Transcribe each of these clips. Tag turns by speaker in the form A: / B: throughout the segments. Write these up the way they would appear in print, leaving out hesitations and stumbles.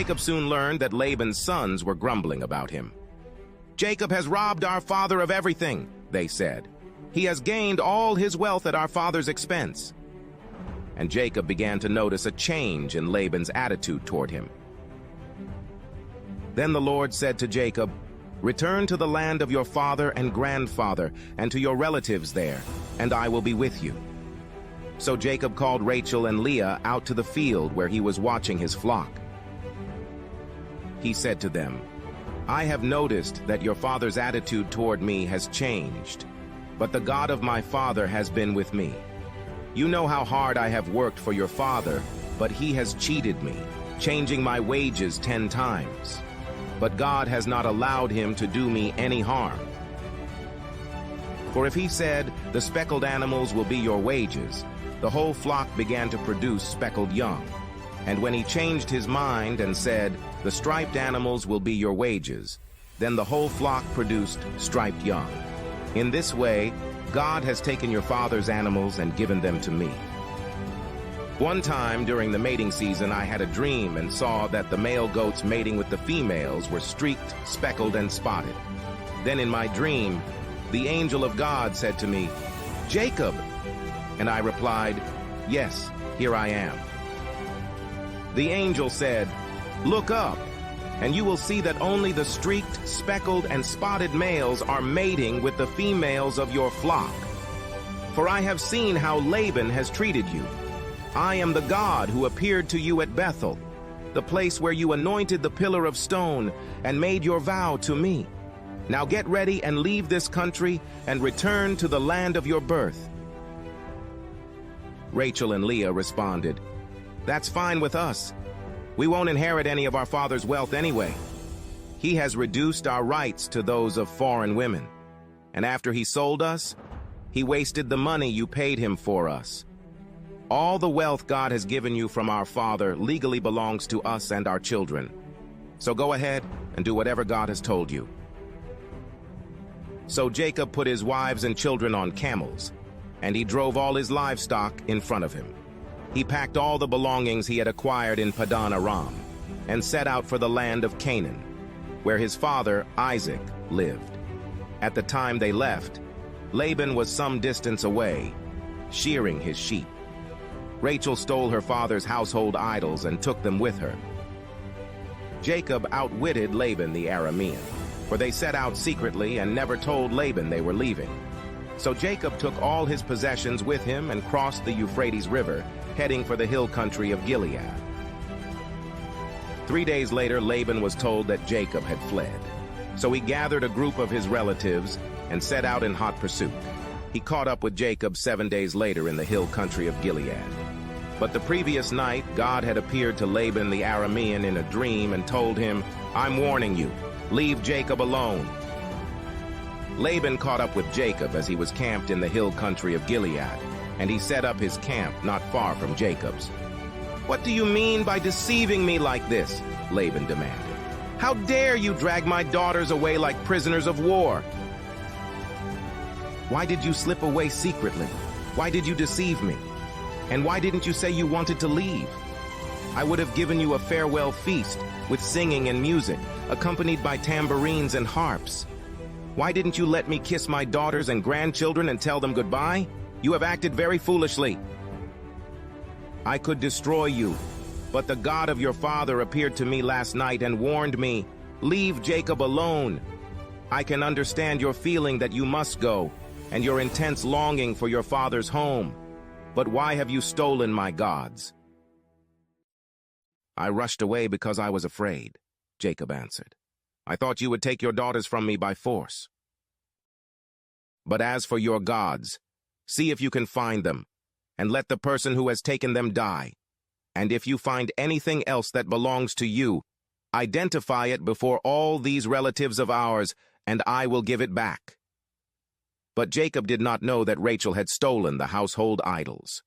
A: Jacob soon learned that Laban's sons were grumbling about him. "Jacob has robbed our father of everything," they said. "He has gained all his wealth at our father's expense." And Jacob began to notice a change in Laban's attitude toward him. Then the Lord said to Jacob, "Return to the land of your father and grandfather, and to your relatives there, and I will be with you." So Jacob called Rachel and Leah out to the field where he was watching his flock. He said to them, "I have noticed that your father's attitude toward me has changed, but the God of my father has been with me. You know how hard I have worked for your father, but he has cheated me, changing my wages 10 times. But God has not allowed him to do me any harm. For if he said, 'The speckled animals will be your wages,' the whole flock began to produce speckled young. And when he changed his mind and said, 'The striped animals will be your wages,' then the whole flock produced striped young. In this way, God has taken your father's animals and given them to me." One time during the mating season, I had a dream and saw that the male goats mating with the females were streaked, speckled, and spotted. Then in my dream, the angel of God said to me, "Jacob!" And I replied, "Yes, here I am." The angel said, "Look up, and you will see that only the streaked, speckled, and spotted males are mating with the females of your flock. For I have seen how Laban has treated you. I am the God who appeared to you at Bethel, the place where you anointed the pillar of stone and made your vow to me. Now get ready and leave this country and return to the land of your birth." Rachel and Leah responded, "That's fine with us. We won't inherit any of our father's wealth anyway. He has reduced our rights to those of foreign women. And after he sold us, he wasted the money you paid him for us. All the wealth God has given you from our father legally belongs to us and our children. So go ahead and do whatever God has told you." So Jacob put his wives and children on camels, and he drove all his livestock in front of him. He packed all the belongings he had acquired in Paddan Aram, and set out for the land of Canaan, where his father Isaac lived. At the time they left, Laban was some distance away, shearing his sheep. Rachel stole her father's household idols and took them with her. Jacob outwitted Laban the Aramean, for they set out secretly and never told Laban they were leaving. So Jacob took all his possessions with him and crossed the Euphrates River, heading for the hill country of Gilead. 3 days later, Laban was told that Jacob had fled. So he gathered a group of his relatives and set out in hot pursuit. He caught up with Jacob 7 days later in the hill country of Gilead. But the previous night, God had appeared to Laban the Aramean in a dream and told him, "I'm warning you, leave Jacob alone." Laban caught up with Jacob as he was camped in the hill country of Gilead, and he set up his camp not far from Jacob's. "What do you mean by deceiving me like this?" Laban demanded. "How dare you drag my daughters away like prisoners of war? Why did you slip away secretly? Why did you deceive me? And why didn't you say you wanted to leave? I would have given you a farewell feast with singing and music, accompanied by tambourines and harps. Why didn't you let me kiss my daughters and grandchildren and tell them goodbye? You have acted very foolishly. I could destroy you, but the God of your father appeared to me last night and warned me, 'Leave Jacob alone.' I can understand your feeling that you must go, and your intense longing for your father's home. But why have you stolen my gods?" "I rushed away because I was afraid," Jacob answered. "I thought you would take your daughters from me by force. But as for your gods, see if you can find them, and let the person who has taken them die. And if you find anything else that belongs to you, identify it before all these relatives of ours, and I will give it back." But Jacob did not know that Rachel had stolen the household idols.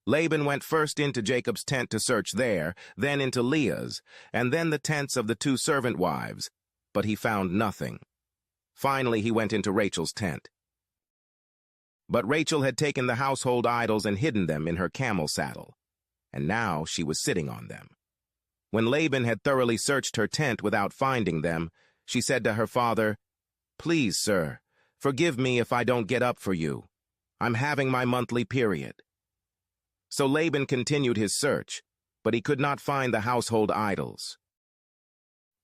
A: Laban went first into Jacob's tent to search there, then into Leah's, and then the tents of the 2 servant wives, but he found nothing. Finally, he went into Rachel's tent. But Rachel had taken the household idols and hidden them in her camel saddle, and now she was sitting on them. When Laban had thoroughly searched her tent without finding them, she said to her father, "Please, sir, forgive me if I don't get up for you. I'm having my monthly period." So Laban continued his search, but he could not find the household idols.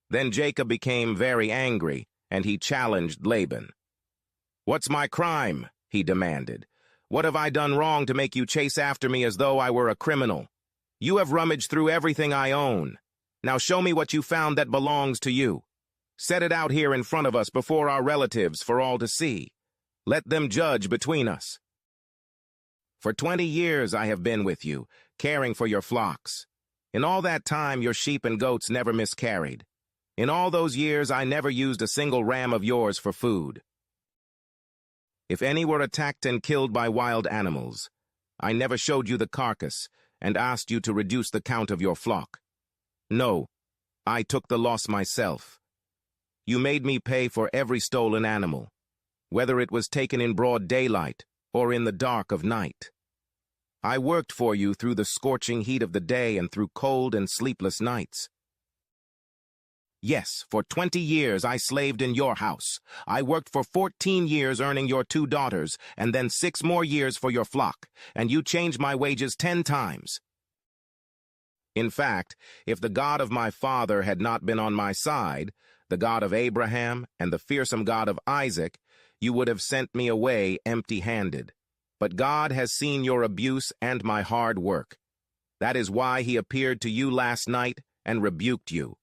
A: Then Jacob became very angry, and he challenged Laban. "What's my crime?" he demanded. "What have I done wrong to make you chase after me as though I were a criminal? You have rummaged through everything I own. Now show me what you found that belongs to you. Set it out here in front of us before our relatives for all to see. Let them judge between us. For 20 years I have been with you, caring for your flocks. In all that time your sheep and goats never miscarried. In all those years I never used a single ram of yours for food. If any were attacked and killed by wild animals, I never showed you the carcass and asked you to reduce the count of your flock. No, I took the loss myself. You made me pay for every stolen animal, whether it was taken in broad daylight or in the dark of night. I worked for you through the scorching heat of the day and through cold and sleepless nights. Yes, for 20 years I slaved in your house. I worked for 14 years earning your 2 daughters, and then 6 more years for your flock, and you changed my wages 10 times. In fact, if the God of my father had not been on my side, the God of Abraham and the fearsome God of Isaac, you would have sent me away empty-handed. But God has seen your abuse and my hard work. That is why he appeared to you last night and rebuked you."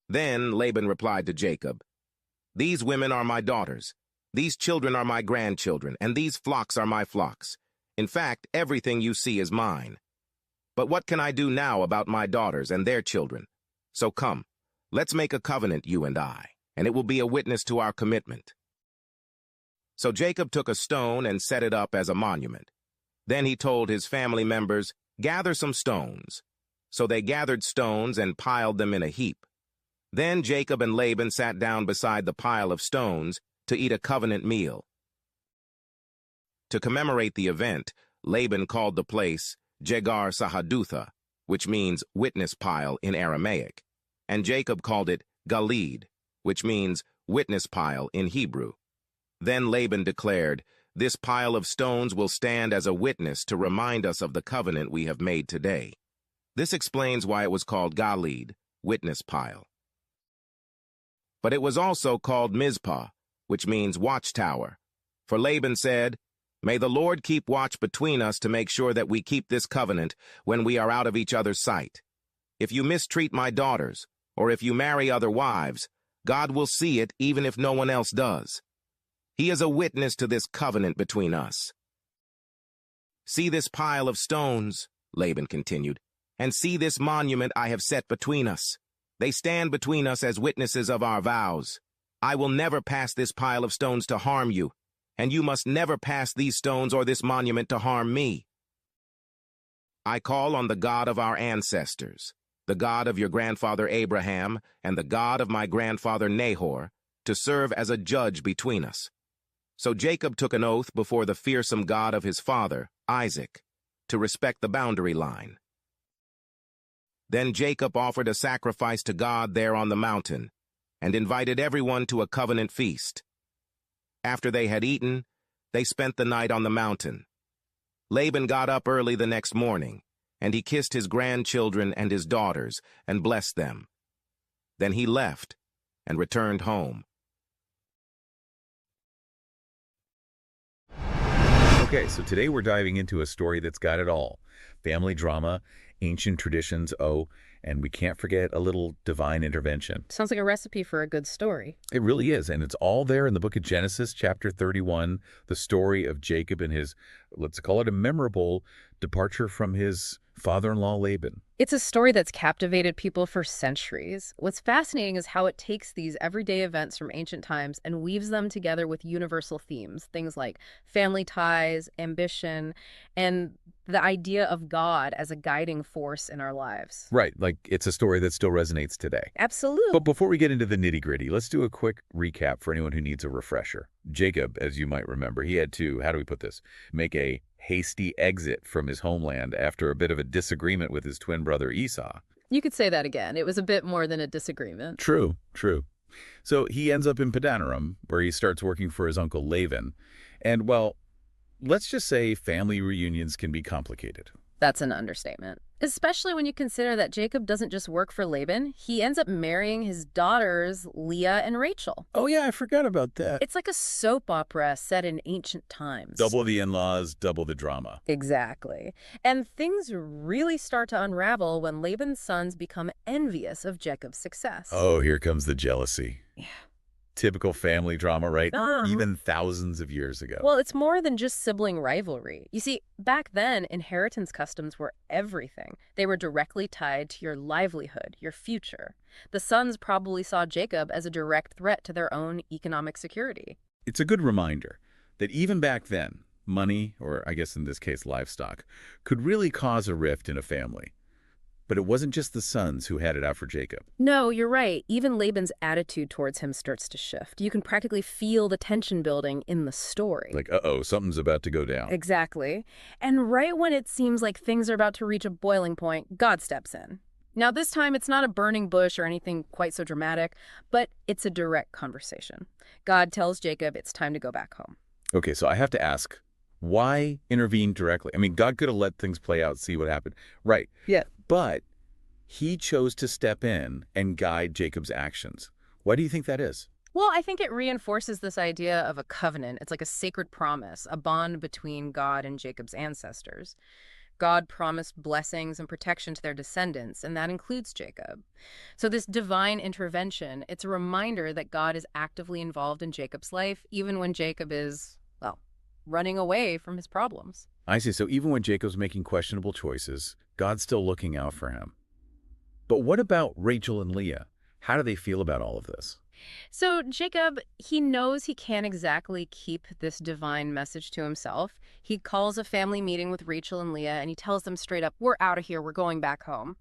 A: Then Laban replied to Jacob, "These women are my daughters, these children are my grandchildren, and these flocks are my flocks. In fact, everything you see is mine. But what can I do now about my daughters and their children? So come, let's make a covenant, you and I, and it will be a witness to our commitment." So Jacob took a stone and set it up as a monument. Then he told his family members, "Gather some stones." So they gathered stones and piled them in a heap. Then Jacob and Laban sat down beside the pile of stones to eat a covenant meal. To commemorate the event, Laban called the place Jegar Sahadutha, which means witness pile in Aramaic, and Jacob called it Galid, which means witness pile in Hebrew. Then Laban declared, "This pile of stones will stand as a witness to remind us of the covenant we have made today." This explains why it was called Galid, witness pile. But it was also called Mizpah, which means watchtower. For Laban said, "May the Lord keep watch between us to make sure that we keep this covenant when we are out of each other's sight. If you mistreat my daughters, or if you marry other wives, God will see it even if no one else does. He is a witness to this covenant between us." "See this pile of stones," Laban continued, "and see this monument I have set between us. They stand between us as witnesses of our vows. I will never pass this pile of stones to harm you, and you must never pass these stones or this monument to harm me. I call on the God of our ancestors, the God of your grandfather Abraham and the God of my grandfather Nahor, to serve as a judge between us." So Jacob took an oath before the fearsome God of his father, Isaac, to respect the boundary line. Then Jacob offered a sacrifice to God there on the mountain, and invited everyone to a covenant feast. After they had eaten, they spent the night on the mountain. Laban got up early the next morning, and he kissed his grandchildren and his daughters and blessed them. Then he left and returned home.
B: Okay, so today we're diving into a story that's got it all. Family drama, ancient traditions, and we can't forget a little divine intervention.
C: Sounds like a recipe for a good story.
B: It really is, and it's all there in the book of Genesis, chapter 31, the story of Jacob and his, let's call it a memorable departure from his father-in-law Laban.
C: It's a story that's captivated people for centuries. What's fascinating is how it takes these everyday events from ancient times and weaves them together with universal themes, things like family ties, ambition, and the idea of God as a guiding force in our lives.
B: Right, like it's a story that still resonates today.
C: Absolutely.
B: But before we get into the nitty-gritty, let's do a quick recap for anyone who needs a refresher. Jacob, as you might remember, he had to, how do we put this, make a hasty exit from his homeland after a bit of a disagreement with his twin brother Esau.
C: You could say that again. It was a bit more than a disagreement.
B: True, true. So he ends up in Padanaram, where he starts working for his uncle Laban. And, well, let's just say family reunions can be complicated.
C: That's an understatement. Especially when you consider that Jacob doesn't just work for Laban. He ends up marrying his daughters, Leah and Rachel.
B: Oh, yeah, I forgot about that.
C: It's like a soap opera set in ancient times.
B: Double the in-laws, double the drama.
C: Exactly. And things really start to unravel when Laban's sons become envious of Jacob's success.
B: Oh, here comes the jealousy.
C: Yeah.
B: Typical family drama, right? Even thousands of years ago.
C: Well, it's more than just sibling rivalry. You see, back then, inheritance customs were everything. They were directly tied to your livelihood, your future. The sons probably saw Jacob as a direct threat to their own economic security.
B: It's a good reminder that even back then, money, or I guess in this case livestock, could really cause a rift in a family. But it wasn't just the sons who had it out for Jacob.
C: No, you're right. Even Laban's attitude towards him starts to shift. You can practically feel the tension building in the story.
B: Like, uh-oh, something's about to go down.
C: Exactly. And right when it seems like things are about to reach a boiling point, God steps in. Now, this time, it's not a burning bush or anything quite so dramatic, but it's a direct conversation. God tells Jacob it's time to go back home.
B: Okay, so I have to ask, why intervene directly? I mean, God could have let things play out, see what happened. Right.
C: Yeah.
B: But he chose to step in and guide Jacob's actions. Why do you think that is?
C: Well, I think it reinforces this idea of a covenant. It's like a sacred promise, a bond between God and Jacob's ancestors. God promised blessings and protection to their descendants, and that includes Jacob. So this divine intervention, it's a reminder that God is actively involved in Jacob's life, even when Jacob is, well, running away from his problems.
B: I see. So even when Jacob's making questionable choices, God's still looking out for him. But what about Rachel and Leah? How do they feel about all of this?
C: So Jacob, he knows he can't exactly keep this divine message to himself. He calls a family meeting with Rachel and Leah, and he tells them straight up, we're out of here, we're going back home.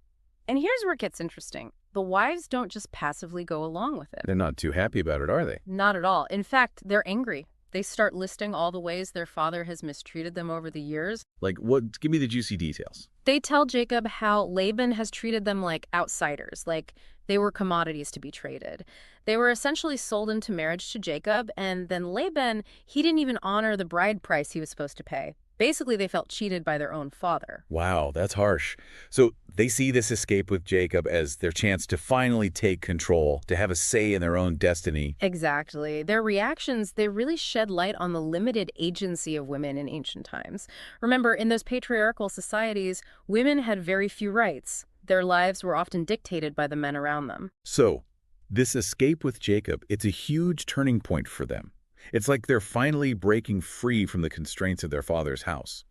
C: And here's where it gets interesting. The wives don't just passively go along with it.
B: They're not too happy about it, are they?
C: Not at all. In fact, they're angry. They start listing all the ways their father has mistreated them over the years.
B: Like, what? Give me the juicy details.
C: They tell Jacob how Laban has treated them like outsiders, like they were commodities to be traded. They were essentially sold into marriage to Jacob, and then Laban, he didn't even honor the bride price he was supposed to pay. Basically, they felt cheated by their own father.
B: Wow, that's harsh. So they see this escape with Jacob as their chance to finally take control, to have a say in their own destiny.
C: Exactly. Their reactions, they really shed light on the limited agency of women in ancient times. Remember, in those patriarchal societies, women had very few rights. Their lives were often dictated by the men around them.
B: So this escape with Jacob, it's a huge turning point for them. It's like they're finally breaking free from the constraints of their father's house.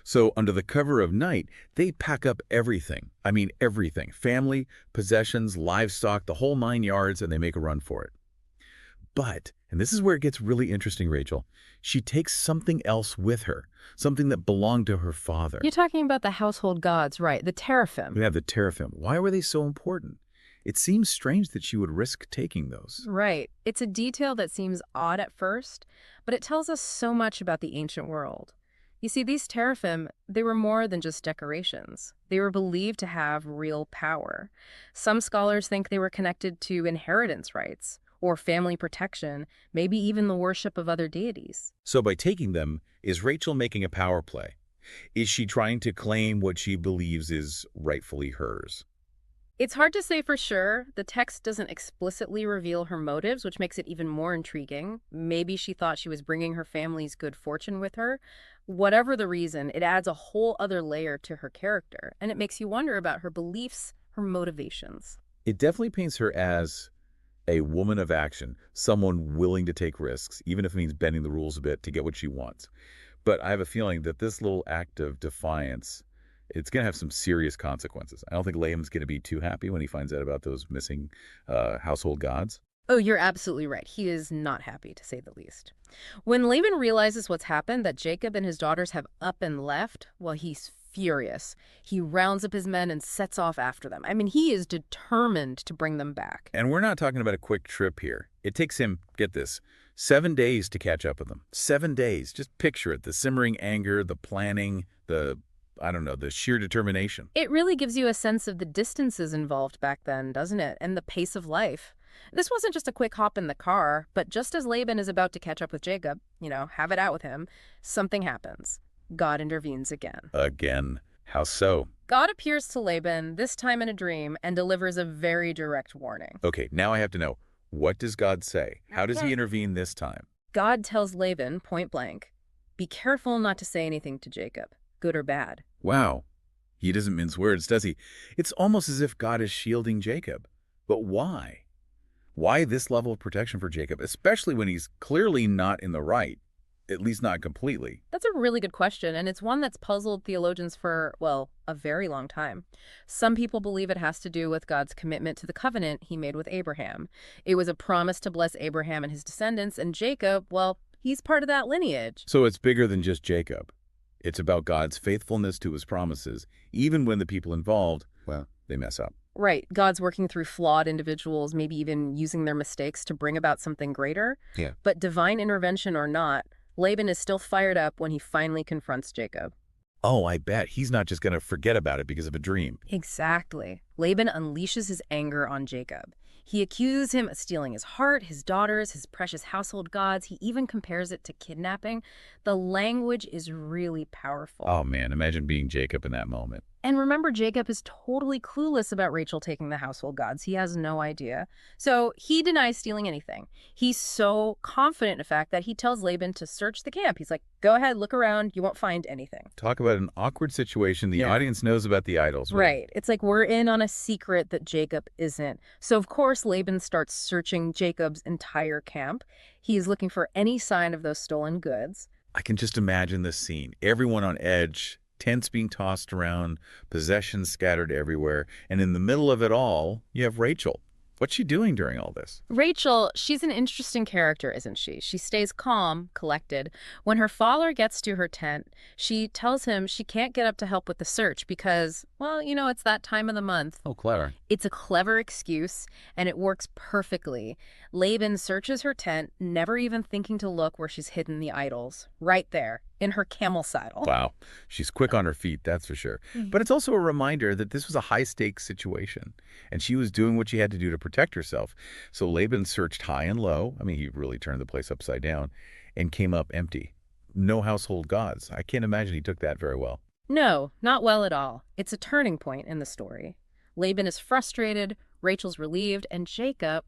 B: So under the cover of night, they pack up everything. I mean, everything. Family, possessions, livestock, the whole 9 yards, and they make a run for it. But, and this is where it gets really interesting, Rachel, she takes something else with her, something that belonged to her father.
C: You're talking about the household gods, right? The teraphim.
B: We have the teraphim. Why were they so important? It seems strange that she would risk taking those.
C: Right. It's a detail that seems odd at first, but it tells us so much about the ancient world. You see, these teraphim, they were more than just decorations. They were believed to have real power. Some scholars think they were connected to inheritance rights, or family protection, maybe even the worship of other deities.
B: So by taking them, is Rachel making a power play? Is she trying to claim what she believes is rightfully hers?
C: It's hard to say for sure. The text doesn't explicitly reveal her motives, which makes it even more intriguing. Maybe she thought she was bringing her family's good fortune with her. Whatever the reason, it adds a whole other layer to her character, and it makes you wonder about her beliefs, her motivations.
B: It definitely paints her as a woman of action, someone willing to take risks, even if it means bending the rules a bit to get what she wants. But I have a feeling that this little act of defiance, it's going to have some serious consequences. I don't think Laban's going to be too happy when he finds out about those missing household gods.
C: Oh, you're absolutely right. He is not happy, to say the least. When Laban realizes what's happened, that Jacob and his daughters have up and left, well, he's furious. He rounds up his men and sets off after them. I mean, he is determined to bring them back.
B: And we're not talking about a quick trip here. It takes him, get this, 7 days to catch up with them. 7 days. Just picture it. The simmering anger, the planning, I don't know, the sheer determination.
C: It really gives you a sense of the distances involved back then, doesn't it? And the pace of life. This wasn't just a quick hop in the car, but just as Laban is about to catch up with Jacob, have it out with him, something happens. God intervenes again.
B: Again. How so?
C: God appears to Laban, this time in a dream, and delivers a very direct warning.
B: Okay, now I have to know, what does God say? How does he intervene this time?
C: God tells Laban, point blank, be careful not to say anything to Jacob, good or bad.
B: Wow. He doesn't mince words, does he? It's almost as if God is shielding Jacob. But why? Why this level of protection for Jacob, especially when he's clearly not in the right? At least not completely.
C: That's a really good question, and it's one that's puzzled theologians for, well, a very long time. Some people believe it has to do with God's commitment to the covenant he made with Abraham. It was a promise to bless Abraham and his descendants, and Jacob, well, he's part of that lineage.
B: So it's bigger than just Jacob. It's about God's faithfulness to his promises, even when the people involved, well, they mess up.
C: Right. God's working through flawed individuals, maybe even using their mistakes to bring about something greater.
B: Yeah.
C: But divine intervention or not, Laban is still fired up when he finally confronts Jacob.
B: Oh, I bet. He's not just going to forget about it because of a dream.
C: Exactly. Laban unleashes his anger on Jacob. He accuses him of stealing his heart, his daughters, his precious household gods. He even compares it to kidnapping. The language is really powerful.
B: Oh, man, imagine being Jacob in that moment.
C: And remember, Jacob is totally clueless about Rachel taking the household gods. He has no idea. So he denies stealing anything. He's so confident in the fact that he tells Laban to search the camp. He's like, go ahead, look around. You won't find anything.
B: Talk about an awkward situation. The audience knows about the idols.
C: Right. It's like we're in on a secret that Jacob isn't. So, of course, Laban starts searching Jacob's entire camp. He's looking for any sign of those stolen goods.
B: I can just imagine this scene. Everyone on edge, tents being tossed around, possessions scattered everywhere, and in the middle of it all, you have Rachel. What's she doing during all this?
C: Rachel, she's an interesting character, isn't she? She stays calm, collected. When her father gets to her tent, she tells him she can't get up to help with the search because, well, it's that time of the month.
B: Oh, clever.
C: It's a clever excuse, and it works perfectly. Laban searches her tent, never even thinking to look where she's hidden the idols. Right there, in her camel saddle.
B: Wow. She's quick on her feet, that's for sure. But it's also a reminder that this was a high-stakes situation, and she was doing what she had to do to protect herself. So Laban searched high and low. I mean, he really turned the place upside down and came up empty. No household gods. I can't imagine he took that very well.
C: No, not well at all. It's a turning point in the story. Laban is frustrated, Rachel's relieved, and Jacob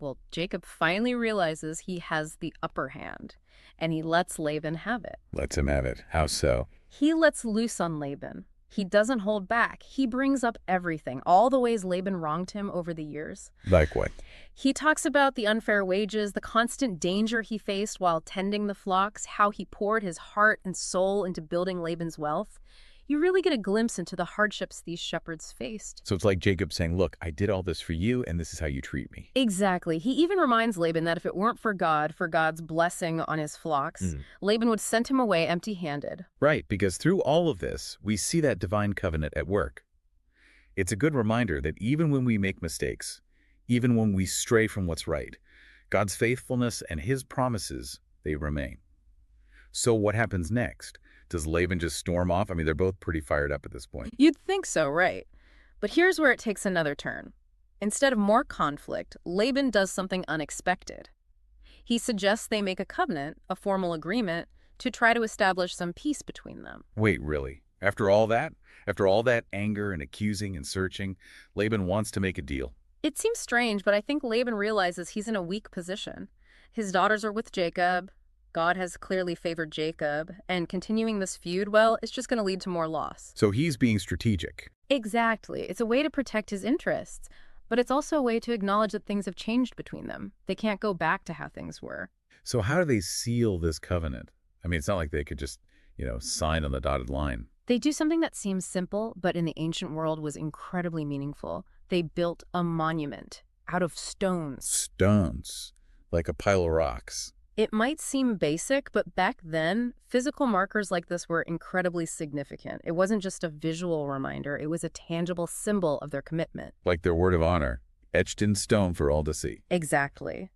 C: finally realizes he has the upper hand, and he lets Laban have it.
B: Lets him have it. How so?
C: He lets loose on Laban. He doesn't hold back. He brings up everything, all the ways Laban wronged him over the years.
B: Like what?
C: He talks about the unfair wages, the constant danger he faced while tending the flocks, how he poured his heart and soul into building Laban's wealth. You really get a glimpse into the hardships these shepherds faced.
B: So it's like Jacob saying, look, I did all this for you, and this is how you treat me.
C: Exactly. He even reminds Laban that if it weren't for God's blessing on his flocks, Laban would send him away empty-handed.
B: Right, because through all of this, we see that divine covenant at work. It's a good reminder that even when we make mistakes, even when we stray from what's right, God's faithfulness and his promises, they remain. So what happens next? Does Laban just storm off? I mean, they're both pretty fired up at this point.
C: You'd think so, right? But here's where it takes another turn. Instead of more conflict, Laban does something unexpected. He suggests they make a covenant, a formal agreement, to try to establish some peace between them.
B: Wait, really? After all that? After all that anger and accusing and searching, Laban wants to make a deal.
C: It seems strange, but I think Laban realizes he's in a weak position. His daughters are with Jacob. God has clearly favored Jacob, and continuing this feud, well, it's just going to lead to more loss.
B: So he's being strategic.
C: Exactly. It's a way to protect his interests, but it's also a way to acknowledge that things have changed between them. They can't go back to how things were.
B: So how do they seal this covenant? I mean, it's not like they could just, sign on the dotted line.
C: They do something that seems simple, but in the ancient world was incredibly meaningful. They built a monument out of stones.
B: Stones, like a pile of rocks.
C: It might seem basic, but back then, physical markers like this were incredibly significant. It wasn't just a visual reminder, it was a tangible symbol of their commitment.
B: Like their word of honor, etched in stone for all to see.
C: Exactly.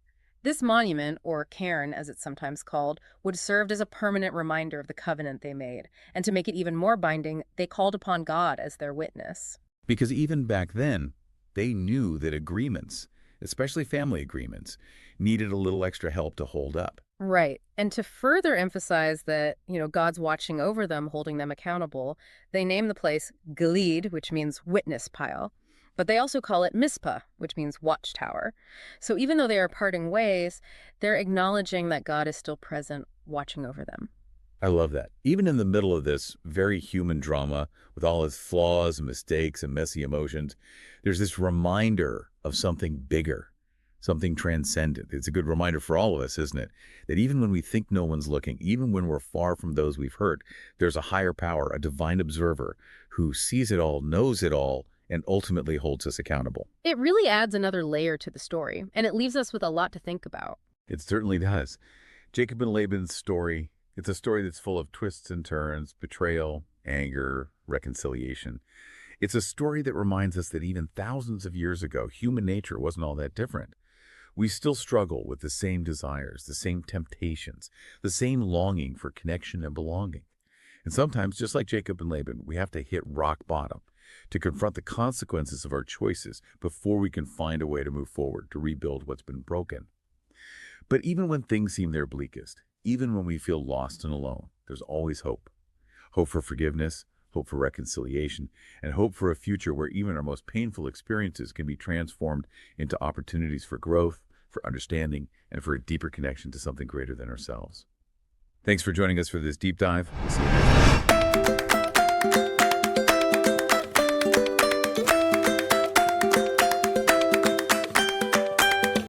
C: This monument, or cairn as it's sometimes called, would serve as a permanent reminder of the covenant they made, and to make it even more binding, they called upon God as their witness.
B: Because even back then, they knew that agreements, especially family agreements, needed a little extra help to hold up.
C: Right. And to further emphasize that, God's watching over them, holding them accountable, they name the place Gilead, which means witness pile. But they also call it Mizpah, which means watchtower. So even though they are parting ways, they're acknowledging that God is still present, watching over them.
B: I love that. Even in the middle of this very human drama, with all its flaws and mistakes and messy emotions, there's this reminder of something bigger, something transcendent. It's a good reminder for all of us, isn't it? That even when we think no one's looking, even when we're far from those we've hurt, there's a higher power, a divine observer who sees it all, knows it all, and ultimately holds us accountable.
C: It really adds another layer to the story, and it leaves us with a lot to think about.
B: It certainly does. Jacob and Laban's story, it's a story that's full of twists and turns, betrayal, anger, reconciliation. It's a story that reminds us that even thousands of years ago, human nature wasn't all that different. We still struggle with the same desires, the same temptations, the same longing for connection and belonging. And sometimes, just like Jacob and Laban, we have to hit rock bottom to confront the consequences of our choices before we can find a way to move forward, to rebuild what's been broken. But even when things seem their bleakest, even when we feel lost and alone, there's always hope. Hope for forgiveness, hope for reconciliation, and hope for a future where even our most painful experiences can be transformed into opportunities for growth, for understanding, and for a deeper connection to something greater than ourselves. Thanks for joining us for this deep dive. We'll see you next time.